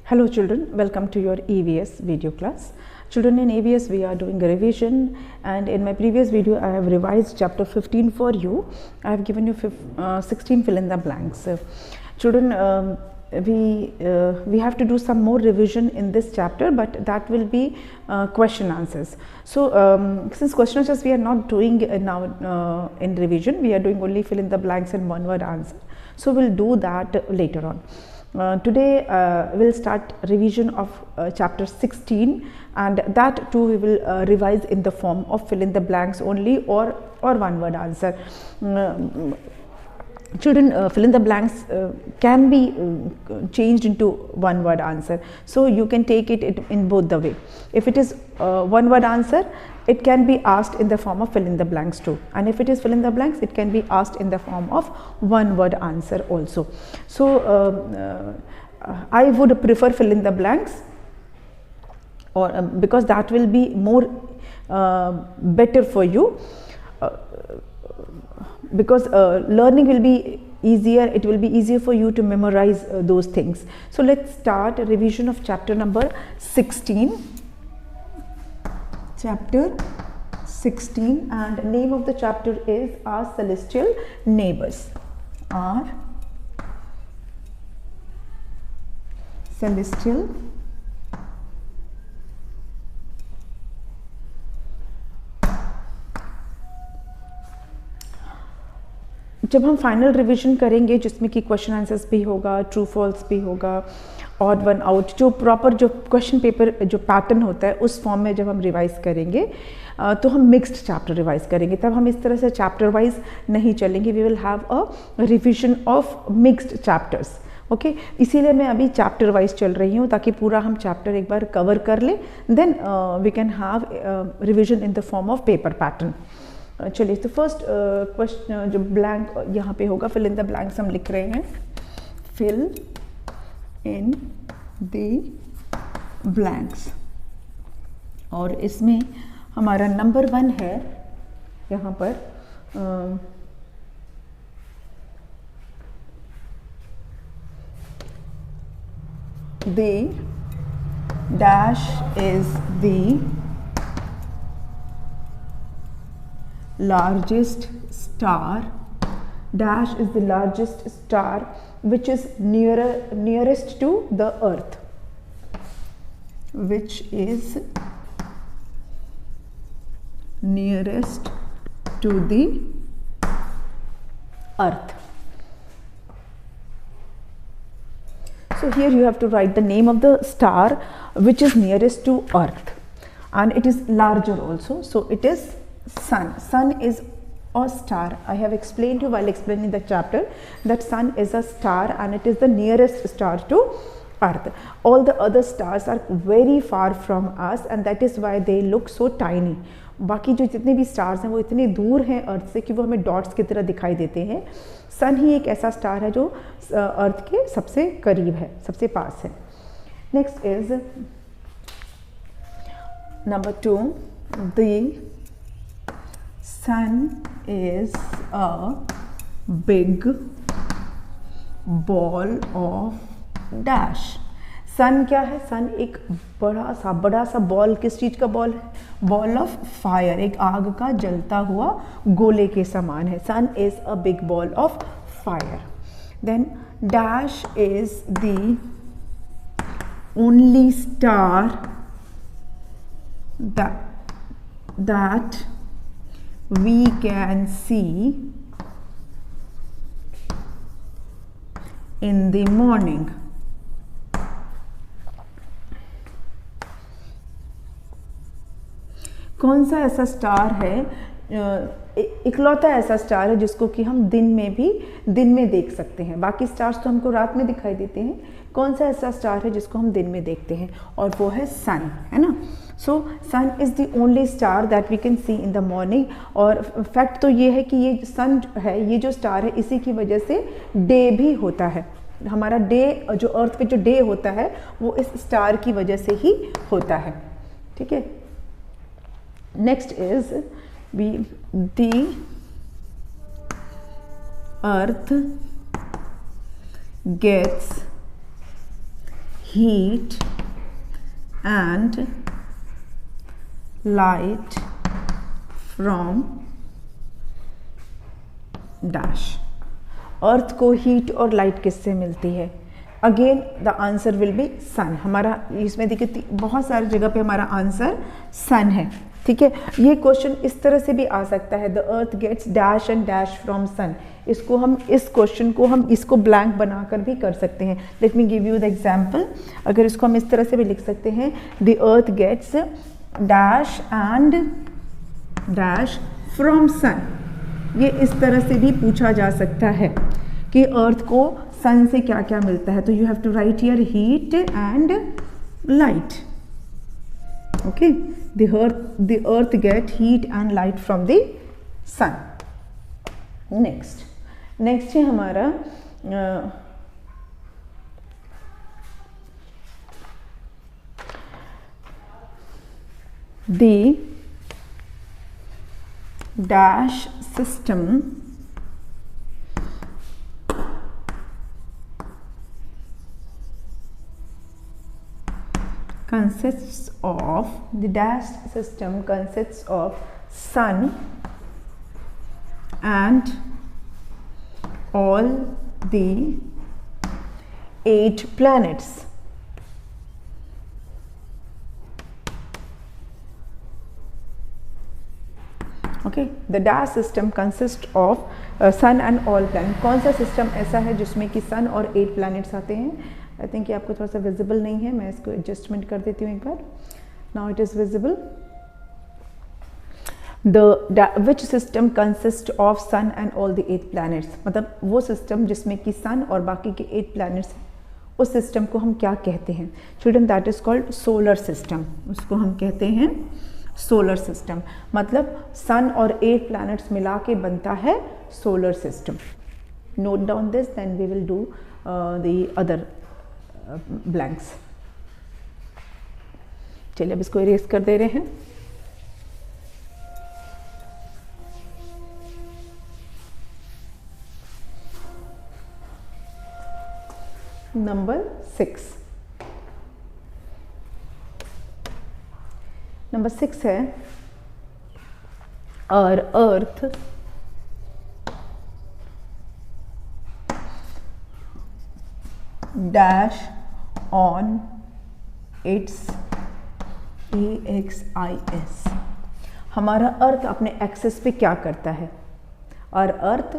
Hello children, welcome to your EVS video class. Children, in EVS we are doing a revision, and in my previous video I have revised chapter 15 for you. I have given you 16 fill in the blanks. Children, we have to do some more revision in this chapter, but that will be question answers. So since question answers we are not doing now in revision, we are doing only fill in the blanks and one word answer. So we'll do that later on. Today we'll start revision of chapter 16, and that too we will revise in the form of fill in the blanks only or one word answer. Children, fill in the blanks can be changed into one word answer, so you can take it in both the way. If it is one word answer, it can be asked in the form of fill in the blanks too, and if it is fill in the blanks, it can be asked in the form of one word answer also. So I would prefer fill in the blanks, or because that will be more better for you, because learning will be easier. It will be easier for you to memorize those things. So let's start a revision of chapter number 16. Chapter 16, and name of the chapter is Our Celestial Neighbors. Our Celestial जब हम final revision करेंगे जिसमें कि question answers भी होगा, true false भी होगा, odd one out, जो प्रॉपर जो क्वेश्चन पेपर जो पैटर्न होता है उस फॉर्म में जब हम रिवाइज करेंगे तो हम मिक्स्ड चैप्टर रिवाइज करेंगे. तब हम इस तरह से चैप्टर वाइज नहीं चलेंगे. We will have a revision of mixed chapters. Okay, इसीलिए मैं अभी चैप्टर वाइज चल रही हूँ ताकि पूरा हम चैप्टर एक बार कवर कर लें. Then we can have revision in the form of paper pattern. चलिए, तो फर्स्ट क्वेश्चन जो ब्लैंक यहाँ पे होगा, फिल इन द ब्लैंक्स हम लिख रहे हैं. फिल इन द ब्लैंक्स, और इसमें हमारा नंबर 1 है यहाँ पर. The dash is the largest star. Dash is the largest star which is nearest to the earth, which is nearest to the earth. So here you have to write the name of the star which is nearest to earth, and it is larger also. So it is sun. Sun is a star. I have explained to you while explaining the chapter that sun is a star and it is the nearest star to earth. All the other stars are very far from us, and that is why they look so tiny. बाकी जो जितने भी stars हैं वो इतने दूर हैं अर्थ से कि वो हमें डॉट्स की तरह दिखाई देते हैं. सन ही एक ऐसा स्टार है जो अर्थ के सबसे करीब है, सबसे पास है. Next is number 2. The sun is a big ball of dash. सन क्या है? सन एक बड़ा सा बॉल. किस चीज का बॉल है? बॉल ऑफ फायर, एक आग का जलता हुआ गोले के समान है. Sun is a big ball of fire. Then dash is the only star that we can see in the morning. कौन सा ऐसा स्टार है, इकलौता ऐसा स्टार है जिसको कि हम दिन में देख सकते हैं. बाकी स्टार्स तो हमको रात में दिखाई देते हैं. कौन सा ऐसा स्टार है जिसको हम दिन में देखते हैं? और वो है सन, है ना. So sun is the only star that we can see in the morning. और फैक्ट तो ये है कि ये सन है, ये जो स्टार है, इसी की वजह से डे भी होता है. हमारा डे, जो अर्थ पे जो डे होता है वो इस स्टार की वजह से ही होता है. ठीक है. Next is the earth gets heat and light from dash। Earth को हीट और लाइट किससे मिलती है? Again the answer will be sun. हमारा इसमें देखिए बहुत सारी जगह पे हमारा आंसर सन है, ठीक है। ये क्वेश्चन इस तरह से भी आ सकता है, the earth gets dash and dash from sun. इसको हम इस क्वेश्चन को हम इसको ब्लैंक बनाकर भी कर सकते हैं। Let me give you the example. अगर इसको हम इस तरह से भी लिख सकते हैं, the earth gets dash and dash from sun. ये इस तरह से भी पूछा जा सकता है कि अर्थ को सन से क्या क्या मिलता है। तो you have to write here heat and light. Okay, the earth get heat and light from the sun. Next है हमारा the dash system consists of sun and all the 8 planets। Okay, the dash system consist of sun and all planet. कौन सा system ऐसा है जिसमें कि सन और 8 planets आते हैं? आई थिंक ये आपको थोड़ा सा विजिबल नहीं है, मैं इसको एडजस्टमेंट कर देती हूँ एक बार। Now it is visible. Which system consist of sun and all the 8 planets, मतलब वो सिस्टम जिसमें कि सन और बाकी के 8 प्लैनेट्स, उस सिस्टम को हम क्या कहते हैं? Children, that is called solar system. उसको हम कहते हैं सोलर सिस्टम। मतलब सन और 8 प्लैनेट्स मिला के बनता है solar system. Note down this, then we will do the other blanks. चलिए अब इसको इरेज कर दे रहे हैं। नंबर 6 है और earth dash on it's x. हमारा अर्थ अपने एक्सिस पे क्या करता है? और earth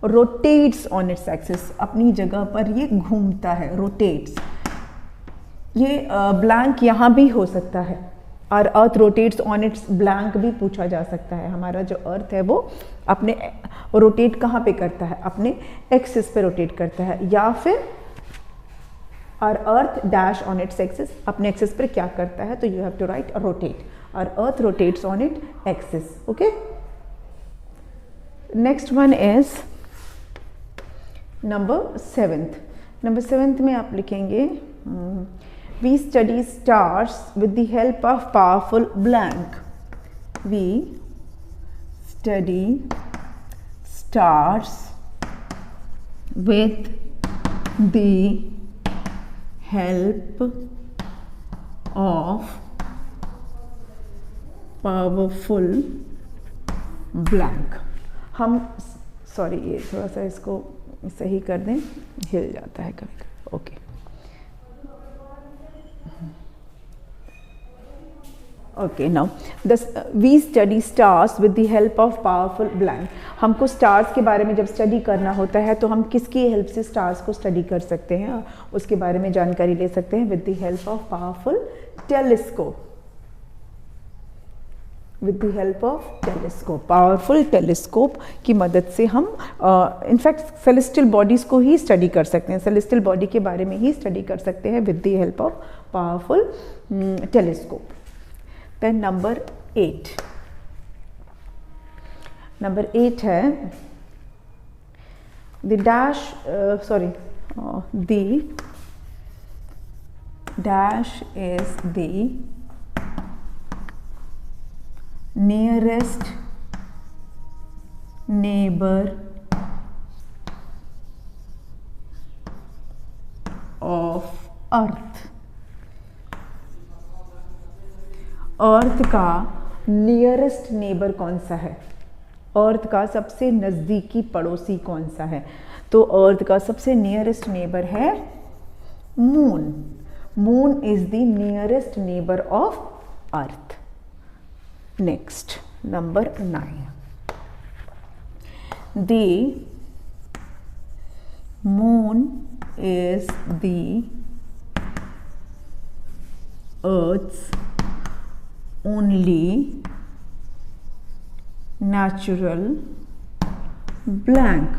rotates on its axis, अपनी जगह पर ये घूमता है, रोटेट्स। ये ब्लैंक यहाँ भी हो सकता है, और earth rotates on it's blank भी पूछा जा सकता है। हमारा जो अर्थ है वो अपने रोटेट कहाँ पे करता है? अपने एक्सिस पे रोटेट करता है। या फिर और earth dash on its axis, अपने एक्सिस पर क्या करता है? तो you have to write rotate, और earth rotates on it axis. Okay, next one is number 7 में आप लिखेंगे we study stars with the help of powerful blank। We study stars with the help of powerful blank। हम sorry, ये थोड़ा सा इसको सही कर दें, हिल जाता है कभी कभी। Okay, okay, now we study stars with the help of powerful blank. हमको स्टार्स के बारे में जब स्टडी करना होता है तो हम किसकी हेल्प से स्टार्स को स्टडी कर सकते हैं? उसके बारे में जानकारी ले सकते हैं with the help of powerful telescope. With the help of telescope, powerful telescope की मदद से हम इनफैक्ट सेलेस्टियल बॉडीज़ को ही स्टडी कर सकते हैं, सेलेस्टियल बॉडी के बारे में ही स्टडी कर सकते हैं with the help of powerful telescope. Then number 8 है the dash the dash is the nearest neighbor of earth। अर्थ का नियरेस्ट नेबर कौन सा है? अर्थ का सबसे नज़दीकी पड़ोसी कौन सा है? तो अर्थ का सबसे नियरेस्ट नेबर है moon. Moon is the nearest neighbour of earth. Next, number 9. The moon is the Earth's only natural blank.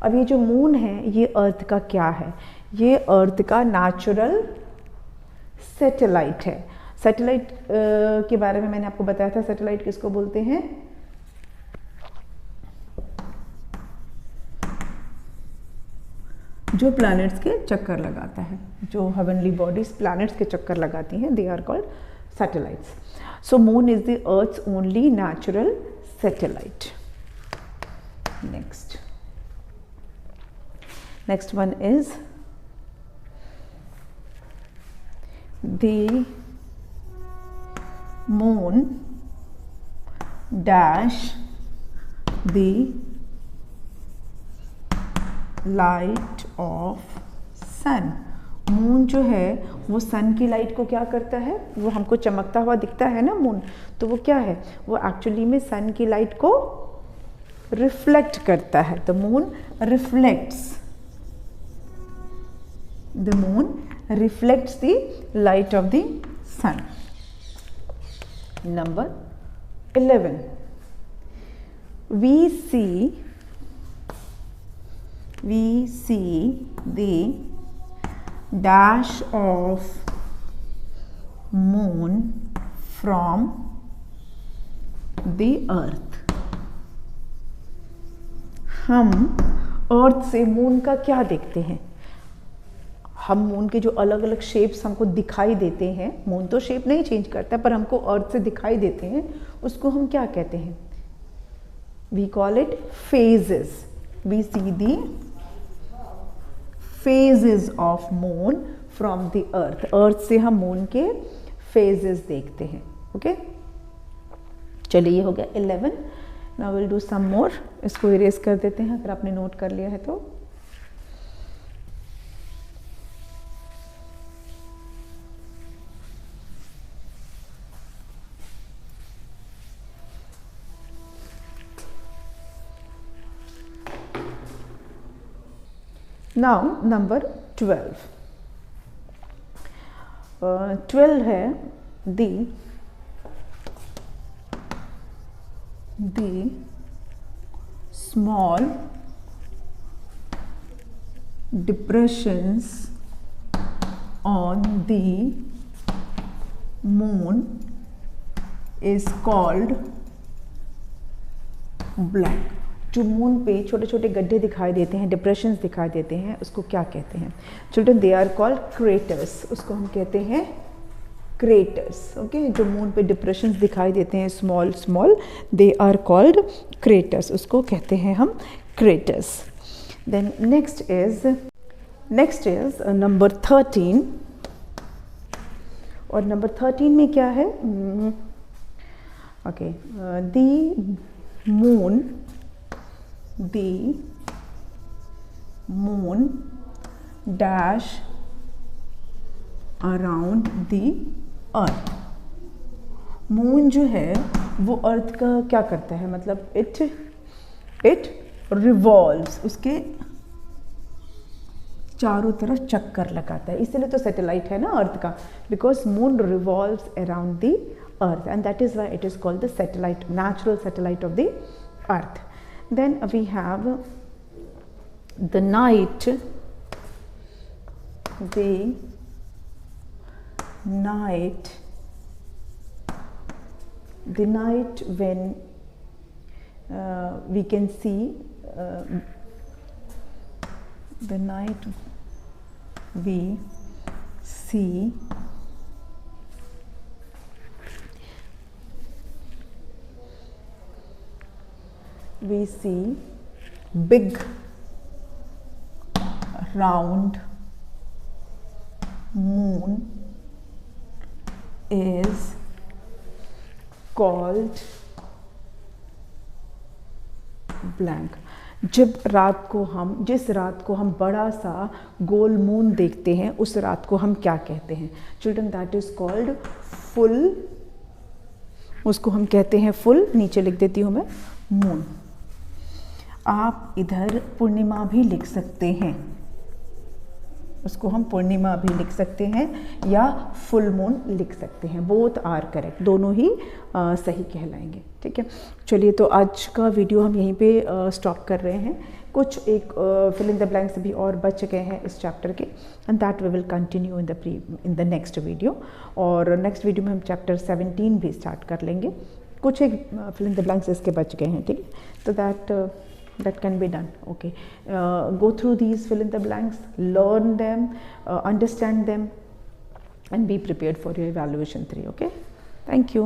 अब ये जो मून है ये अर्थ का क्या है? ये अर्थ का नेचुरल सैटेलाइट है. सैटेलाइट के बारे में मैंने आपको बताया था. सैटेलाइट किसको बोलते हैं? जो प्लैनेट्स के चक्कर लगाता है, जो हेवनली बॉडीज प्लैनेट्स के चक्कर लगाती हैं, they are called satellites. So moon is the earth's only natural satellite. Next one is the moon dash the light of sun. Moon जो है वो सन की लाइट को क्या करता है? वो हमको चमकता हुआ दिखता है ना मून, तो वो क्या है? वो एक्चुअली में सन की लाइट को रिफ्लेक्ट करता है. The moon reflects, the moon reflects the light of the sun. Number 11. We see the dash of moon from the earth. हम अर्थ से मून का क्या देखते हैं? हम मून के जो अलग अलग शेप्स हमको दिखाई देते हैं, मून तो शेप नहीं चेंज करता पर हमको अर्थ से दिखाई देते हैं, उसको हम क्या कहते हैं? We call it phases. We see the phases of moon from the earth. Earth से हम मून के फेजेस देखते हैं. ओके, चलिए ये हो गया 11. नाउ विल डू सम मोर. इसको इरेज कर देते हैं अगर आपने नोट कर लिया है तो. Now number 12. 12 है the small depressions on the moon is called black. जो मून पे छोटे छोटे गड्ढे दिखाई देते हैं, डिप्रेशंस दिखाई देते हैं, उसको क्या कहते हैं? Children, they are called craters. उसको हम कहते हैं क्रेटर्स. ओके, जो मून पे डिप्रेशंस दिखाई देते हैं small small, they are called craters. उसको कहते हैं हम craters. Then next is number 13. और नंबर 13 में क्या है? Okay, the moon dash around the earth. Moon जो है वो अर्थ का क्या करता है? मतलब इट रिवॉल्व्स, उसके चारों तरफ चक्कर लगाता है. इसलिए तो सैटेलाइट है ना अर्थ का, because moon revolves around the earth and that is why it is called the satellite, natural satellite of the earth. Then we have the night. The night when we can see the night we see big round moon is called blank. जब रात को हम, जिस रात को हम बड़ा सा गोल मून देखते हैं, उस रात को हम क्या कहते हैं children? That is called full. उसको हम कहते हैं फुल। नीचे लिख देती हूँ मैं मून। आप इधर पूर्णिमा भी लिख सकते हैं, उसको हम पूर्णिमा भी लिख सकते हैं या फुल मून लिख सकते हैं। बोथ आर करेक्ट, दोनों ही सही कहलाएंगे। ठीक है, चलिए तो आज का वीडियो हम यहीं पे स्टॉप कर रहे हैं। कुछ एक फिल इन द ब्लैंक्स भी और बच गए हैं इस चैप्टर के, and that we will continue in the next video. और नेक्स्ट वीडियो में हम चैप्टर 17 भी स्टार्ट कर लेंगे। कुछ एक फिल इन द ब्लैंक्स इसके बच गए हैं। ठीक है, तो that can be done. Okay, go through these fill in the blanks, learn them, understand them, and be prepared for your evaluation 3. Okay, thank you.